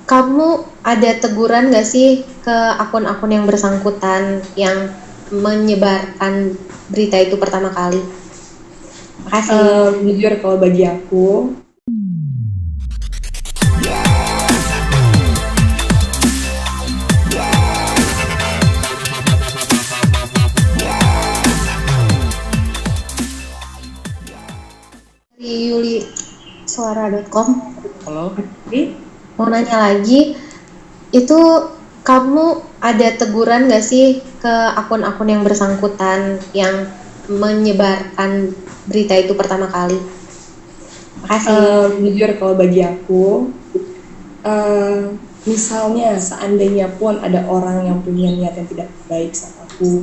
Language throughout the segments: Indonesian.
Kamu ada teguran nggak sih ke akun-akun yang bersangkutan yang menyebarkan berita itu pertama kali? Makasih. Jujur kalau bagi aku, Dari Yuli Suara.com Halo, mau nanya lagi, itu kamu ada teguran nggak sih ke akun-akun yang bersangkutan yang menyebarkan berita itu pertama kali? Makasih. jujur kalau bagi aku, misalnya seandainya pun ada orang yang punya niat yang tidak baik sama aku,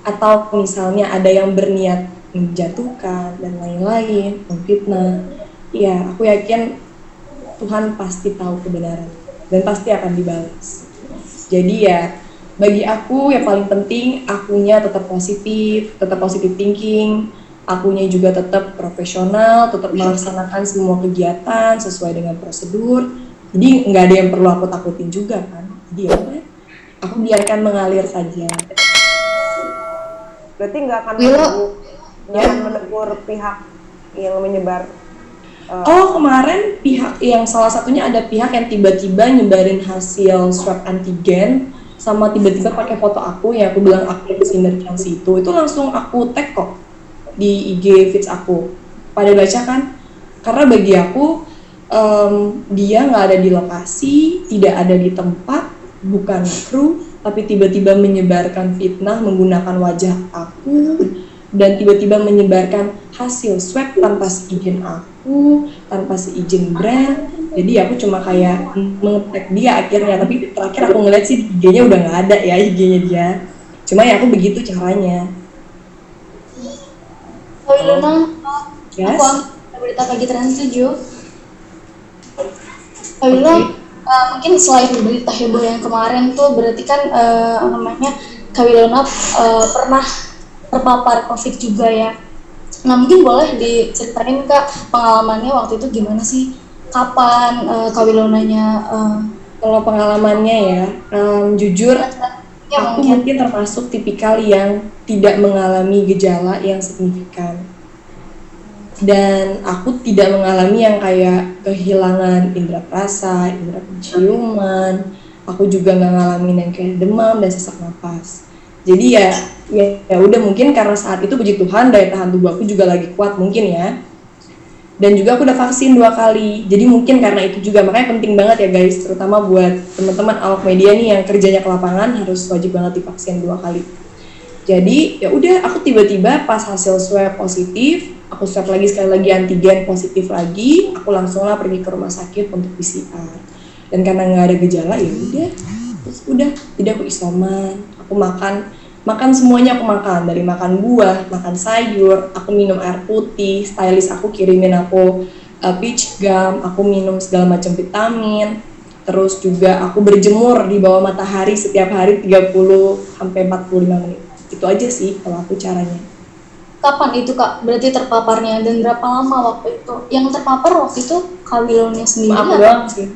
atau misalnya ada yang berniat menjatuhkan dan lain-lain, memfitnah, ya aku yakin Tuhan pasti tahu kebenaran dan pasti akan dibalas. Jadi ya bagi aku yang paling penting akunya tetap positif thinking, akunya juga tetap profesional, tetap melaksanakan semua kegiatan sesuai dengan prosedur. Jadi nggak ada yang perlu aku takutin juga kan. Jadi ya udah, aku biarkan mengalir saja. Berarti nggak akan Wilo, menegur pihak yang menyebar. Oh kemarin pihak yang salah satunya ada pihak yang tiba-tiba nyebarin hasil swab antigen sama tiba-tiba pakai foto aku yang aku bilang aku Sinder Chelsea itu langsung aku tag kok di IG feeds aku. Pada baca kan? Karena bagi aku dia nggak ada di lokasi, tidak ada di tempat, bukan kru, tapi tiba-tiba menyebarkan fitnah menggunakan wajah aku dan tiba-tiba menyebarkan hasil swab tanpa seizin aku, tanpa seizin brand. Jadi aku cuma kayak nge-tag dia akhirnya, tapi terakhir aku ngeliat sih di IG-nya udah nggak ada ya IG-nya dia. Cuma ya aku begitu caranya. Oh Ilona, Yes. aku ambil berita pagi Trans 7. Oh Ilona, mungkin selain berita heboh yang kemarin tuh berarti kan namanya Kak Wilona pernah terpapar COVID juga ya. Nah mungkin boleh diceritain Kak pengalamannya waktu itu gimana sih? Kapan Kak Wilonanya Kalau pengalamannya ya, jujur ya aku mungkin mungkin termasuk tipikal yang tidak mengalami gejala yang signifikan. Dan aku tidak mengalami yang kayak kehilangan indera perasa, indera penciuman. Aku juga nggak ngalamin yang kayak demam dan sesak napas. Jadi ya udah mungkin karena saat itu puji Tuhan daya tahan tubuh aku juga lagi kuat mungkin ya. Dan juga aku udah vaksin 2 kali. Jadi mungkin karena itu juga makanya penting banget ya guys, terutama buat teman-teman awak media nih yang kerjanya ke lapangan harus wajib banget divaksin 2 kali. Jadi ya udah aku tiba-tiba pas hasil swab positif, aku swab lagi sekali lagi antigen positif lagi, aku langsung lah pergi ke rumah sakit untuk PCR. Dan karena nggak ada gejala ya udah, terus udah, jadi aku isoman, aku makan semuanya aku makan, dari makan buah, makan sayur, aku minum air putih, stylist aku kirimin aku peach gum, aku minum segala macam vitamin. Terus juga aku berjemur di bawah matahari setiap hari 30 sampai 45 menit. Itu aja sih kalau aku caranya. kapan itu Kak berarti terpaparnya dan berapa lama waktu itu? Yang terpapar waktu itu Kak Wilonanya sendiri Cuma aku atau doang sih.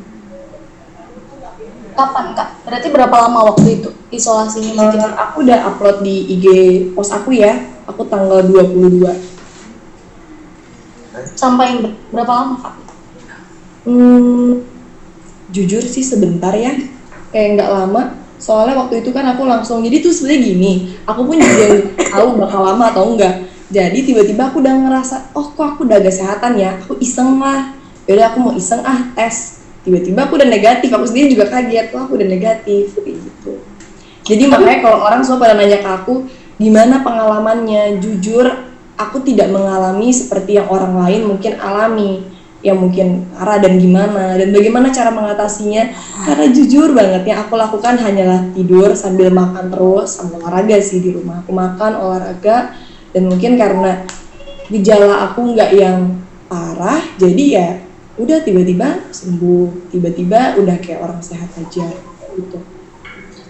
kapan Kak? Berarti berapa lama waktu itu isolasinya mungkin? Aku udah upload di IG post aku ya. Aku tanggal 22. Sampai berapa lama Kak? Jujur sih sebentar ya. Kayak nggak lama. Soalnya waktu itu kan aku langsung, jadi tuh sebenarnya gini, aku pun juga nggak tahu bakal lama atau enggak. Jadi tiba-tiba aku udah ngerasa, oh kok aku udah agak kesehatan ya, aku iseng lah. Yaudah aku mau iseng tes. Tiba-tiba aku udah negatif, aku sendiri juga kaget, wah aku udah negatif, kayak gitu. Jadi makanya kalau orang semua pada nanya ke aku, gimana pengalamannya? Jujur, aku tidak mengalami seperti yang orang lain mungkin alami, yang mungkin parah dan gimana, dan bagaimana cara mengatasinya. Karena jujur banget yang aku lakukan hanyalah tidur sambil makan terus, sama olahraga sih di rumah. Aku makan, olahraga, dan mungkin karena gejala aku nggak yang parah, jadi ya udah tiba-tiba sembuh, tiba-tiba udah kayak orang sehat aja gitu.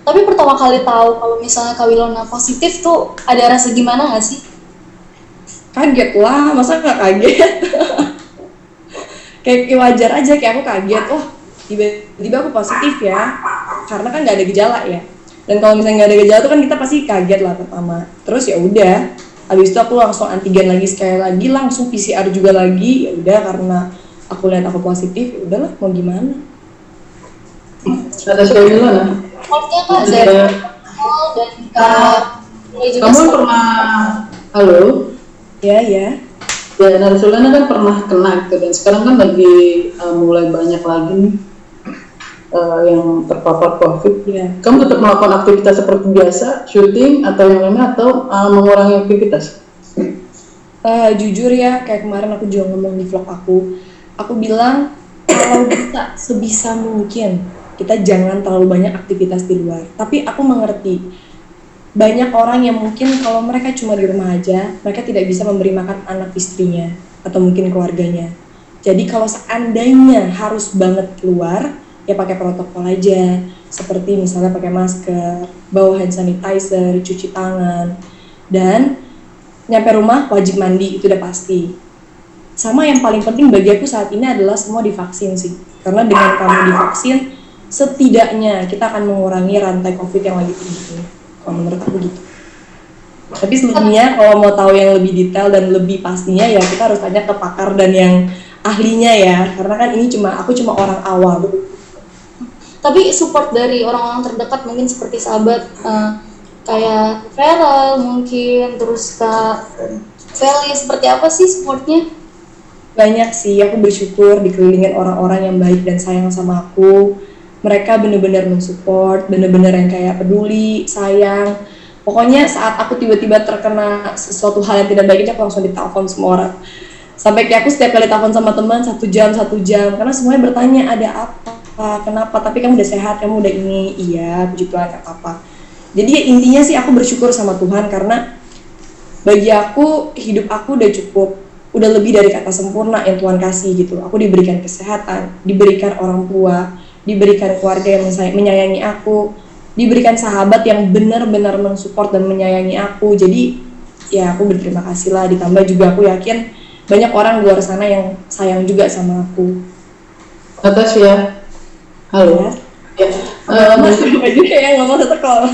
Tapi pertama kali tahu kalau misalnya Kak Wilona positif tuh ada rasa gimana nggak sih? Kaget lah, masa nggak kaget? Kayak wajar aja, kayak aku kaget, oh tiba-tiba aku positif ya, karena kan nggak ada gejala ya. Dan kalau misalnya nggak ada gejala tuh kan kita pasti kaget lah pertama. Terus ya udah, habis itu aku langsung antigen lagi sekali lagi, langsung PCR juga lagi. Ya udah, karena aku lihat aku positif, ya udahlah mau gimana. Ada sekali lah. Maksudnya Kak dari awal dan mulai juga Kamu setelah- pernah, halo? Ya. Ya, Narsulana kan pernah kena gitu, dan sekarang kan lagi mulai banyak lagi nih yang terpapar COVID. Iya. Kamu tetap melakukan aktivitas seperti biasa, syuting atau yang lainnya, atau mengurangi aktivitas? Jujur ya, kayak kemarin aku juga ngomong di vlog aku bilang kalau bisa sebisa mungkin kita jangan terlalu banyak aktivitas di luar. Tapi aku mengerti banyak orang yang mungkin kalau mereka cuma di rumah aja, mereka tidak bisa memberi makan anak istrinya atau mungkin keluarganya. Jadi kalau seandainya harus banget keluar, ya pakai protokol aja, seperti misalnya pakai masker, bawa hand sanitizer, cuci tangan, dan nyampe rumah wajib mandi, itu udah pasti. Sama yang paling penting bagi aku saat ini adalah semua divaksin sih, karena dengan kamu divaksin setidaknya kita akan mengurangi rantai COVID yang lagi tinggi. Kalau menurut aku gitu. Tapi selebihnya kalau mau tahu yang lebih detail dan lebih pastinya ya kita harus tanya ke pakar dan yang ahlinya ya, karena kan ini aku cuma orang awam. Tapi support dari orang-orang terdekat mungkin seperti sahabat kayak Feral mungkin, terus Kak Feli, seperti apa sih supportnya? Banyak sih, aku bersyukur dikelilingin orang-orang yang baik dan sayang sama aku. Mereka bener-bener mensupport, bener-bener yang kayak peduli, sayang. Pokoknya saat aku tiba-tiba terkena sesuatu hal yang tidak baik, aku langsung ditelepon semua orang. Sampai kayak aku setiap kali telepon sama teman 1 jam, karena semuanya bertanya ada apa, kenapa, tapi kamu udah sehat, kamu udah ini, iya, puji Tuhan, gak apa-apa. Jadi ya intinya sih aku bersyukur sama Tuhan, karena bagi aku, hidup aku udah cukup, udah lebih dari kata sempurna yang Tuhan kasih gitu. Aku diberikan kesehatan, diberikan orang tua, diberikan keluarga yang menyayangi aku, diberikan sahabat yang benar-benar mensupport dan menyayangi aku. Jadi ya aku berterima kasih lah, ditambah juga aku yakin banyak orang di luar sana yang sayang juga sama aku. Natasha, halo. Ya. Masih juga yang ngomong tetap kalau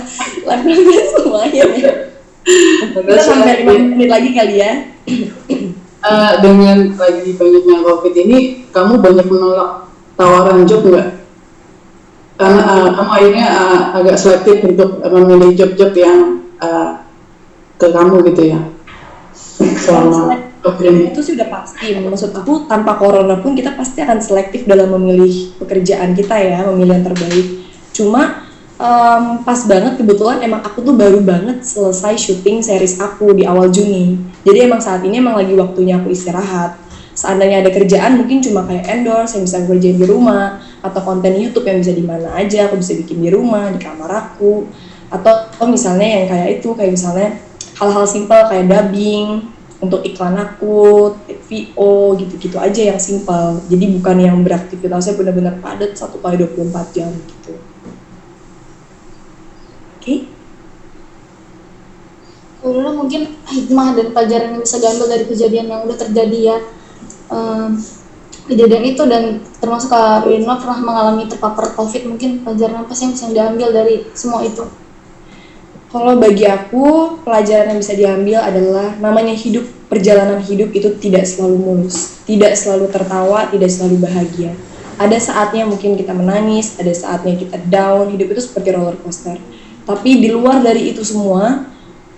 live semuanya ya. Kita sampai 5 menit lagi kali ya. Dengan lagi banyaknya COVID ini, kamu banyak menolak tawaran job nggak? Karena kamu akhirnya agak selektif untuk memilih job-job yang ke kamu gitu ya. Selama COVID ini. Itu sih udah pasti. Maksud aku tanpa corona pun kita pasti akan selektif dalam memilih pekerjaan kita ya, memilih yang terbaik. Cuma pas banget kebetulan emang aku tuh baru banget selesai syuting series aku di awal Juni. Jadi emang saat ini emang lagi waktunya aku istirahat. Seandainya ada kerjaan mungkin cuma kayak endorse yang bisa aku kerjain di rumah, atau konten YouTube yang bisa di mana aja aku bisa bikin di rumah, di kamar aku, atau misalnya yang kayak itu, kayak misalnya hal-hal simpel kayak dubbing untuk iklan aku, VO gitu-gitu aja yang simpel. Jadi bukan yang beraktivitasnya benar-benar padat 1x24 jam gitu. Oke. Dulu mungkin hikmah dan pelajaran yang bisa diambil dari kejadian yang udah terjadi ya. Kejadian itu, dan termasuk Kak Rina pernah mengalami terpapar COVID, mungkin pelajaran apa sih yang bisa diambil dari semua itu? Kalau bagi aku, pelajaran yang bisa diambil adalah namanya hidup, perjalanan hidup itu tidak selalu mulus, tidak selalu tertawa, tidak selalu bahagia. Ada saatnya mungkin kita menangis, ada saatnya kita down, hidup itu seperti roller coaster. Tapi di luar dari itu semua,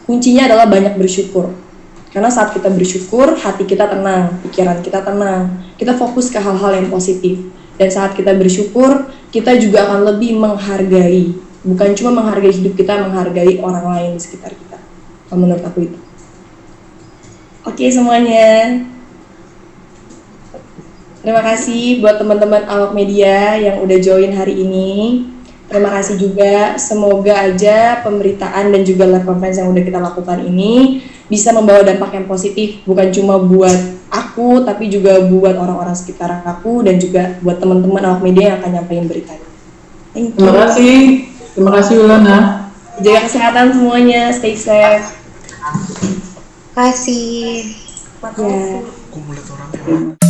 kuncinya adalah banyak bersyukur. Karena saat kita bersyukur, hati kita tenang, pikiran kita tenang, kita fokus ke hal-hal yang positif. Dan saat kita bersyukur, kita juga akan lebih menghargai, bukan cuma menghargai hidup kita, menghargai orang lain di sekitar kita. Menurut aku itu. Oke semuanya. Terima kasih buat teman-teman awak media yang udah join hari ini. Terima kasih juga, semoga aja pemberitaan dan juga live conference yang udah kita lakukan ini bisa membawa dampak yang positif, bukan cuma buat aku, tapi juga buat orang-orang sekitar aku dan juga buat teman-teman awak media yang akan nyampein beritanya. Thank you. Terima kasih Ulana. Jaga kesehatan semuanya, stay safe. Kasih. Ya. Aku ngeliat orangnya.